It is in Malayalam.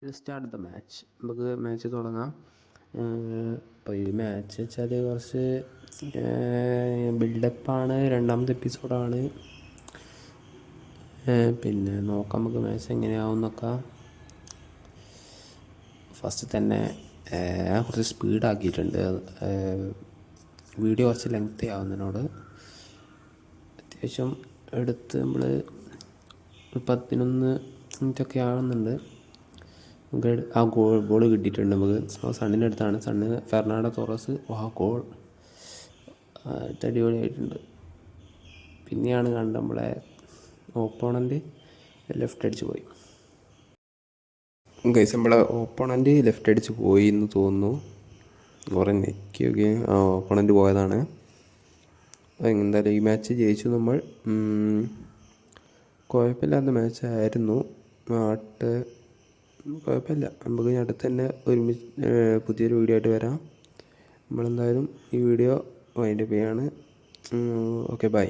Start the match. നമുക്ക് മാച്ച് തുടങ്ങാം. അപ്പോൾ ഈ മാച്ച് വെച്ചാൽ കുറച്ച് ബിൽഡപ്പാണ്. രണ്ടാമത്തെ എപ്പിസോഡാണ്. പിന്നെ നോക്കാം നമുക്ക് മാച്ച് എങ്ങനെയാവും നോക്കാം. ഫസ്റ്റ് തന്നെ കുറച്ച് സ്പീഡാക്കിയിട്ടുണ്ട്. വീഡിയോ കുറച്ച് ലെങ്തി ആവുന്നതിനോട് അത്യാവശ്യം എടുത്ത് നമ്മൾ 11 മിനിറ്റൊക്കെ ആവുന്നുണ്ട്. നമുക്ക് ആ ബോൾ കിട്ടിയിട്ടുണ്ട്. നമുക്ക് സണ്ണിൻ്റെ അടുത്താണ്. സണ്ണ് ഫെർണാണ്ടോ തോറസ് ഗോൾ അടിപൊളിയായിട്ടുണ്ട്. പിന്നെയാണ് കണ്ടത് നമ്മളെ ഓപ്പോണൻ്റ് ലെഫ്റ്റ് അടിച്ച് പോയി. ഗൈസ് നമ്മളെ ഓപ്പോണൻ്റ് ലെഫ്റ്റ് അടിച്ച് പോയി എന്ന് തോന്നുന്നു. കുറേ നെക്കിയൊക്കെ ഓപ്പോണൻ്റ് പോയതാണ്. എന്തായാലും ഈ മാച്ച് ജയിച്ചു നമ്മൾ. കുഴപ്പമില്ലാത്ത മാച്ചായിരുന്നു. കുഴപ്പമില്ല. നമുക്ക് അടുത്ത് തന്നെ പുതിയൊരു വീഡിയോ ആയിട്ട് വരാം. നമ്മളെന്തായാലും ഈ വീഡിയോ വൈൻഡപ്പ് ചെയ്യാണ്. Okay bye.